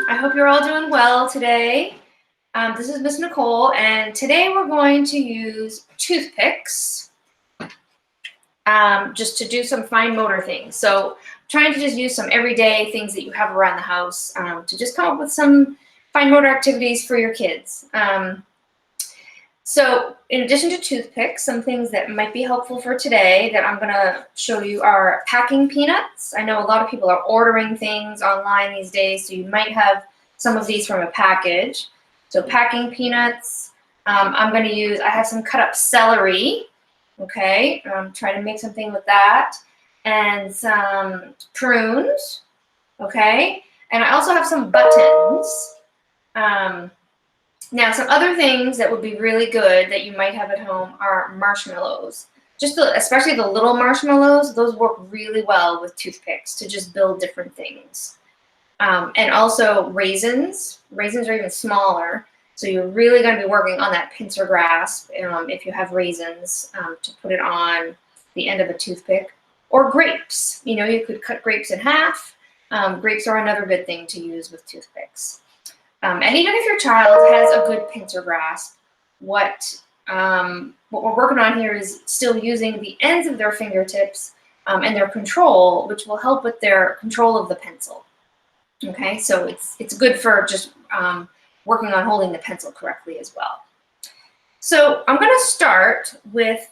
I hope you're all doing well today. This is Miss Nicole, and today we're going to use toothpicks just to do some fine motor things. So trying to just use some everyday things that you have around the house to just come up with some fine motor activities for your kids. So in addition to toothpicks, some things that might be helpful for today that I'm going to show you are packing peanuts. I know a lot of people are ordering things online these days, so you might have some of these from a package. So packing peanuts, I'm going to use, I have some cut up celery, okay, I'm trying to make something with that, and some prunes, okay, and I also have some buttons. Now, some other things that would be really good that you might have at home are marshmallows. Especially the little marshmallows, those work really well with toothpicks to just build different things. And also raisins. Raisins are even smaller, so you're really going to be working on that pincer grasp if you have raisins to put it on the end of a toothpick. Or grapes. You know, you could cut grapes in half. Grapes are another good thing to use with toothpicks. And even if your child has a good pincer grasp, what we're working on here is still using the ends of their fingertips and their control, which will help with their control of the pencil. Okay, so it's good for just working on holding the pencil correctly as well. So I'm going to start with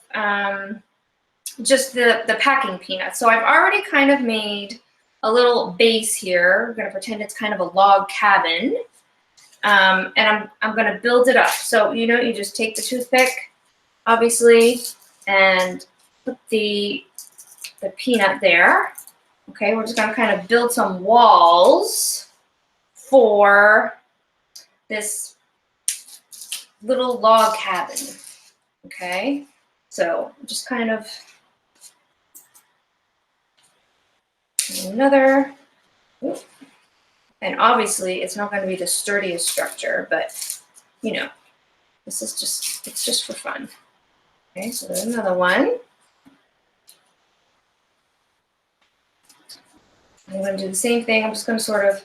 just the packing peanuts. So I've already kind of made a little base here. We're going to pretend it's kind of a log cabin. And I'm going to build it up. So, you know, you just take the toothpick, obviously, and put the peanut there. Okay, we're just going to kind of build some walls for this little log cabin. Okay, so just kind of another. Oops. And obviously, it's not going to be the sturdiest structure, but, you know, this is it's just for fun. Okay, so there's another one. I'm going to do the same thing. I'm just going to sort of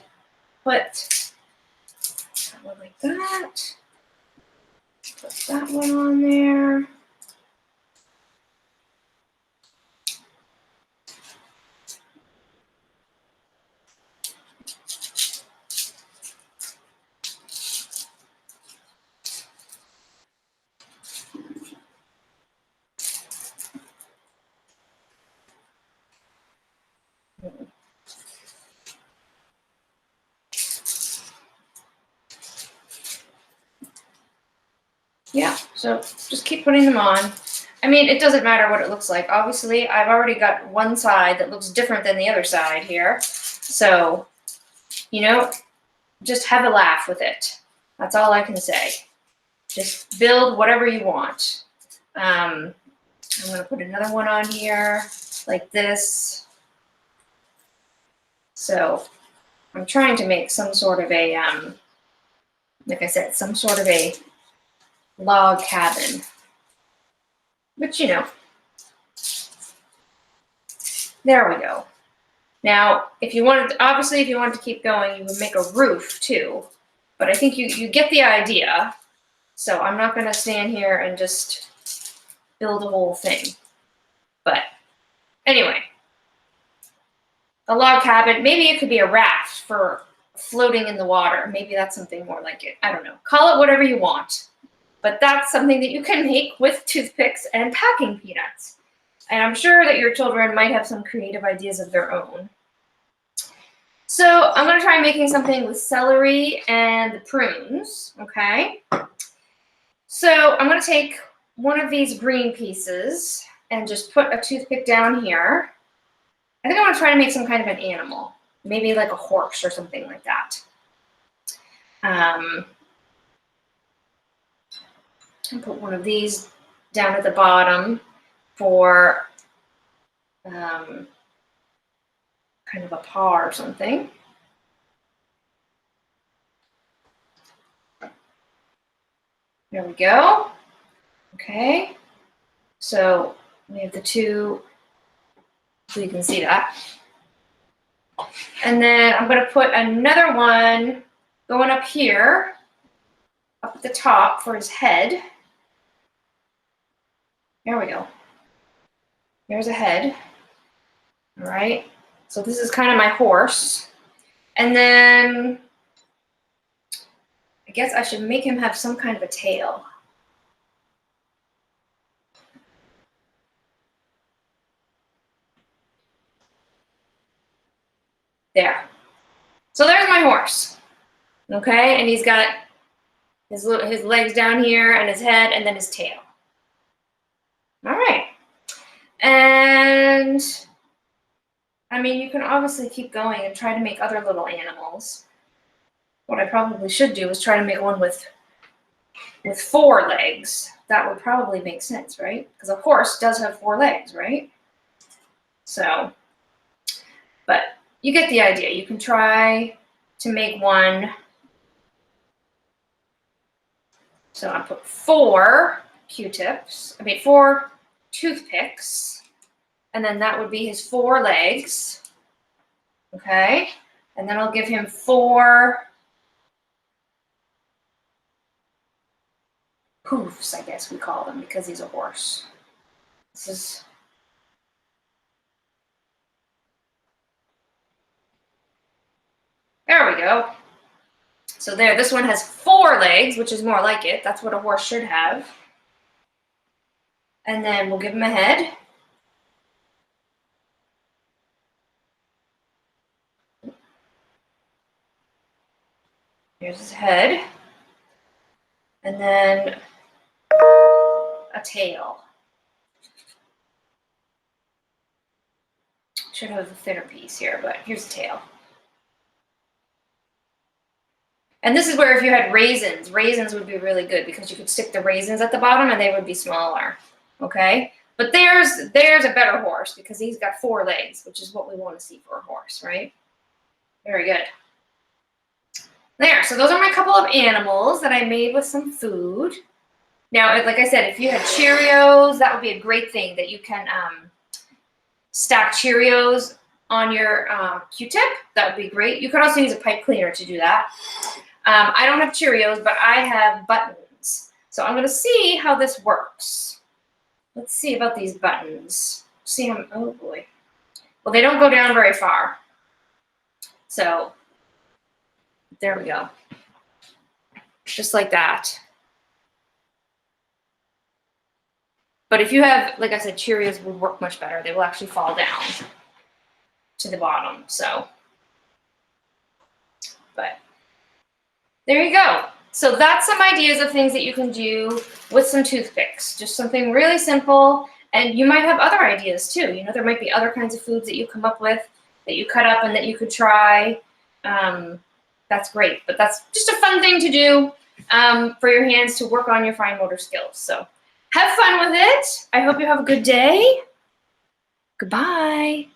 put that one like that. Put that one on there. Yeah, so just keep putting them on. I mean, it doesn't matter what it looks like. Obviously, I've already got one side that looks different than the other side here. So, you know, just have a laugh with it. That's all I can say. Just build whatever you want. I'm going to put another one on here like this. So I'm trying to make some sort of a, like I said, some sort of a log cabin. But, you know, there we go. Now, if you wanted, obviously, if you wanted to keep going, you would make a roof too. But I think you get the idea. So I'm not going to stand here and just build a whole thing. But anyway, a log cabin, maybe it could be a raft for floating in the water. Maybe that's something more like it. I don't know. Call it whatever you want. But that's something that you can make with toothpicks and packing peanuts. And I'm sure that your children might have some creative ideas of their own. So I'm going to try making something with celery and the prunes, okay? So I'm going to take one of these green pieces and just put a toothpick down here. I think I want to try to make some kind of an animal, maybe like a horse or something like that. And put one of these down at the bottom for kind of a paw or something. There we go. Okay. So we have the two, so you can see that. And then I'm going to put another one going up here, up at the top for his head. There we go. There's a head. All right. So this is kind of my horse. And then I guess I should make him have some kind of a tail. There. So there's my horse. Okay, and he's got his legs down here and his head and then his tail. All right. And I mean, you can obviously keep going and try to make other little animals. What I probably should do is try to make one with 4 legs. That would probably make sense, right? Because a horse does have 4 legs, right? So, but you get the idea. You can try to make one. So I put 4 Q-tips. I made 4 toothpicks. And then that would be his 4 legs. Okay? And then I'll give him 4 hoofs, I guess we call them, because he's a horse. This is... There we go. So there, this one has 4 legs, which is more like it. That's what a horse should have. And then we'll give him a head. Here's his head. And then a tail. Should have a thinner piece here, but here's the tail. And this is where if you had raisins would be really good because you could stick the raisins at the bottom and they would be smaller, okay? But there's a better horse because he's got 4 legs, which is what we want to see for a horse, right? Very good. There, so those are my couple of animals that I made with some food. Now, like I said, if you had Cheerios, that would be a great thing that you can stack Cheerios on your Q-tip. That would be great. You could also use a pipe cleaner to do that. I don't have Cheerios, but I have buttons. So I'm going to see how this works. Let's see about these buttons. See how, oh boy. Well, they don't go down very far. So there we go. Just like that. But if you have, like I said, Cheerios would work much better. They will actually fall down to the bottom. So, but there you go. So that's some ideas of things that you can do with some toothpicks. Just something really simple. And you might have other ideas too. You know, there might be other kinds of foods that you come up with that you cut up and that you could try. That's great. But that's just a fun thing to do for your hands to work on your fine motor skills. So have fun with it. I hope you have a good day. Goodbye.